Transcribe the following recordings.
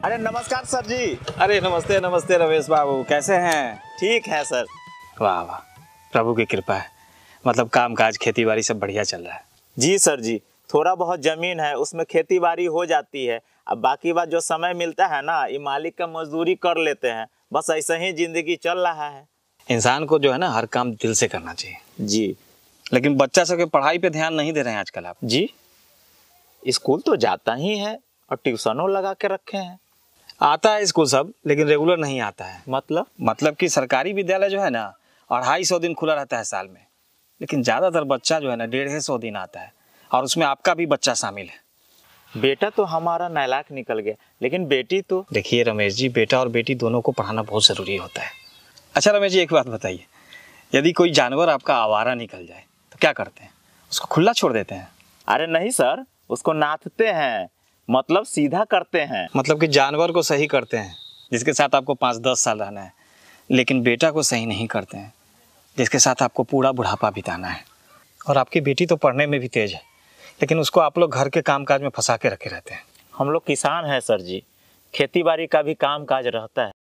अरे नमस्कार सर जी। अरे नमस्ते नमस्ते रमेश बाबू, कैसे हैं? ठीक है सर। वाह वाह, प्रभु की कृपा है। मतलब काम काज खेती बाड़ी सब बढ़िया चल रहा है? जी सर जी, थोड़ा बहुत जमीन है उसमें खेती बाड़ी हो जाती है। अब बाकी बात जो समय मिलता है ना, ये मालिक का मजदूरी कर लेते हैं। बस ऐसे ही जिंदगी चल रहा है। इंसान को जो है ना हर काम दिल से करना चाहिए। जी। लेकिन बच्चा सबके पढ़ाई पे ध्यान नहीं दे रहे हैं आजकल आप। जी, स्कूल तो जाता ही है और ट्यूशनों लगा के रखे हैं। आता है स्कूल सब, लेकिन रेगुलर नहीं आता है। मतलब कि सरकारी विद्यालय जो है ना 250 दिन खुला रहता है साल में, लेकिन ज़्यादातर बच्चा जो है ना 150 दिन आता है, और उसमें आपका भी बच्चा शामिल है। बेटा तो हमारा नालायक निकल गया, लेकिन बेटी तो। देखिए रमेश जी, बेटा और बेटी दोनों को पढ़ाना बहुत ज़रूरी होता है। अच्छा रमेश जी, एक बात बताइए, यदि कोई जानवर आपका आवारा निकल जाए तो क्या करते हैं? उसको खुला छोड़ देते हैं? अरे नहीं सर, उसको नाथते हैं, मतलब सीधा करते हैं। मतलब कि जानवर को सही करते हैं जिसके साथ आपको 5-10 साल रहना है, लेकिन बेटा को सही नहीं करते हैं जिसके साथ आपको पूरा बुढ़ापा बिताना है। और आपकी बेटी तो पढ़ने में भी तेज है, लेकिन उसको आप लोग घर के काम काज में फंसा के रखे रहते हैं। हम लोग किसान हैं सर जी, खेती बाड़ी का भी काम काज रहता है।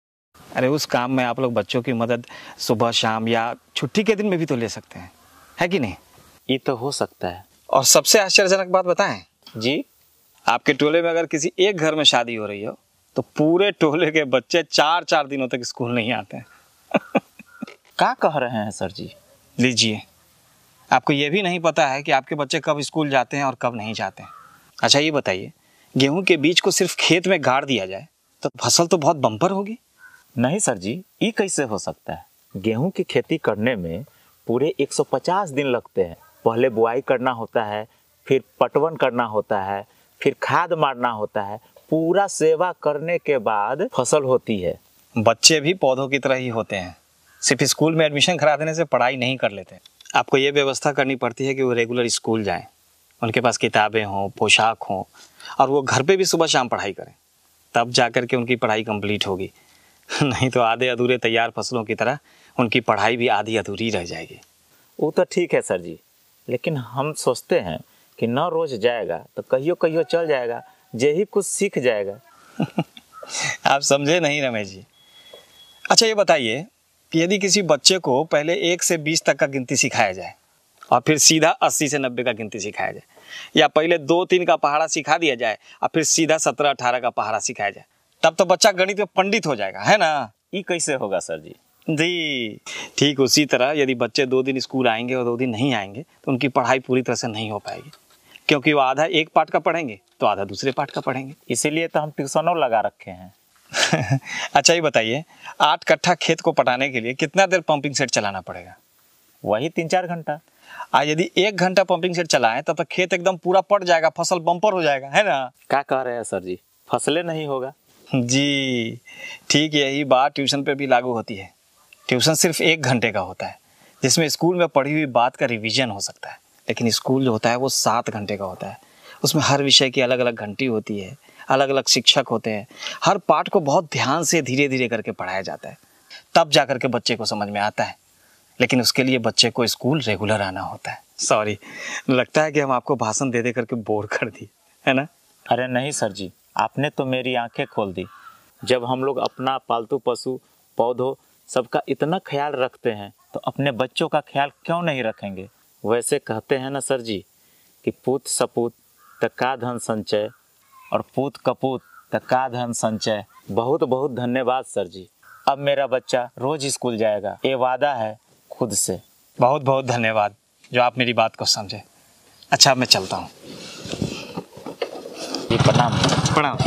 अरे उस काम में आप लोग बच्चों की मदद सुबह शाम या छुट्टी के दिन में भी तो ले सकते हैं, है कि नहीं? ये तो हो सकता है। और सबसे आश्चर्यजनक बात बताएं जी, आपके टोले में अगर किसी एक घर में शादी हो रही हो तो पूरे टोले के बच्चे 4-4 दिनों तक स्कूल नहीं आते हैं। क्या कह रहे हैं सर जी? लीजिए, आपको ये भी नहीं पता है कि आपके बच्चे कब स्कूल जाते हैं और कब नहीं जाते हैं। अच्छा ये बताइए, गेहूं के बीज को सिर्फ खेत में गाड़ दिया जाए तो फसल तो बहुत बम्पर होगी। नहीं सर जी, ये कैसे हो सकता है? गेहूं की खेती करने में पूरे 150 दिन लगते हैं। पहले बुआई करना होता है, फिर पटवन करना होता है, फिर खाद मारना होता है। पूरा सेवा करने के बाद फसल होती है। बच्चे भी पौधों की तरह ही होते हैं, सिर्फ स्कूल में एडमिशन करा देने से पढ़ाई नहीं कर लेते। आपको ये व्यवस्था करनी पड़ती है कि वो रेगुलर स्कूल जाएं, उनके पास किताबें हों, पोशाक हों, और वो घर पे भी सुबह शाम पढ़ाई करें, तब जा कर के उनकी पढ़ाई कंप्लीट होगी। नहीं तो आधे अधूरे तैयार फसलों की तरह उनकी पढ़ाई भी आधी अधूरी रह जाएगी। वो तो ठीक है सर जी, लेकिन हम सोचते हैं कि न रोज जाएगा तो कहियो कहियो चल जाएगा, यही कुछ सीख जाएगा। आप समझे नहीं रमेश जी। अच्छा ये बताइए कि यदि किसी बच्चे को पहले 1 से 20 तक का गिनती सिखाया जाए और फिर सीधा 80 से 90 का गिनती सिखाया जाए, या पहले 2-3 का पहाड़ा सिखा दिया जाए और फिर सीधा 17-18 का पहाड़ा सिखाया जाए, तब तो बच्चा गणित में पंडित हो जाएगा, है ना? ये कैसे होगा सर जी? जी ठीक उसी तरह यदि बच्चे 2 दिन स्कूल आएंगे और 2 दिन नहीं आएंगे तो उनकी पढ़ाई पूरी तरह से नहीं हो पाएगी, क्योंकि वो आधा एक पार्ट का पढ़ेंगे तो आधा दूसरे पार्ट का पढ़ेंगे। इसीलिए तो हम ट्यूशनों लगा रखे हैं। अच्छा ये बताइए, 8 कट्ठा खेत को पटाने के लिए कितना देर पंपिंग सेट चलाना पड़ेगा? वही 3-4 घंटा। यदि 1 घंटा पंपिंग सेट चलाएं तब तक खेत एकदम पूरा पट जाएगा, फसल बम्पर हो जाएगा, है ना? क्या कह रहे हैं सर जी? फसलें नहीं होगा। जी ठीक यही बात ट्यूशन पे भी लागू होती है। ट्यूशन सिर्फ 1 घंटे का होता है, जिसमें स्कूल में पढ़ी हुई बात का रिवीजन हो सकता है, लेकिन स्कूल जो होता है वो 7 घंटे का होता है। उसमें हर विषय की अलग अलग घंटी होती है, अलग अलग शिक्षक होते हैं, हर पाठ को बहुत ध्यान से धीरे धीरे करके पढ़ाया जाता है, तब जा करके बच्चे को समझ में आता है। लेकिन उसके लिए बच्चे को स्कूल रेगुलर आना होता है। सॉरी, लगता है कि हम आपको भाषण दे दे करके बोर कर दिए, है ना? अरे नहीं सर जी, आपने तो मेरी आंखें खोल दी। जब हम लोग अपना पालतू पशु पौधों सबका इतना ख्याल रखते हैं तो अपने बच्चों का ख्याल क्यों नहीं रखेंगे? वैसे कहते हैं ना सर जी कि पूत सपूत तका धन संचय और पूत कपूत तका धन संचय। बहुत बहुत धन्यवाद सर जी। अब मेरा बच्चा रोज स्कूल जाएगा, ये वादा है खुद से। बहुत बहुत धन्यवाद जो आप मेरी बात को समझे। अच्छा अब मैं चलता हूँ। प्रणाम। प्रणाम।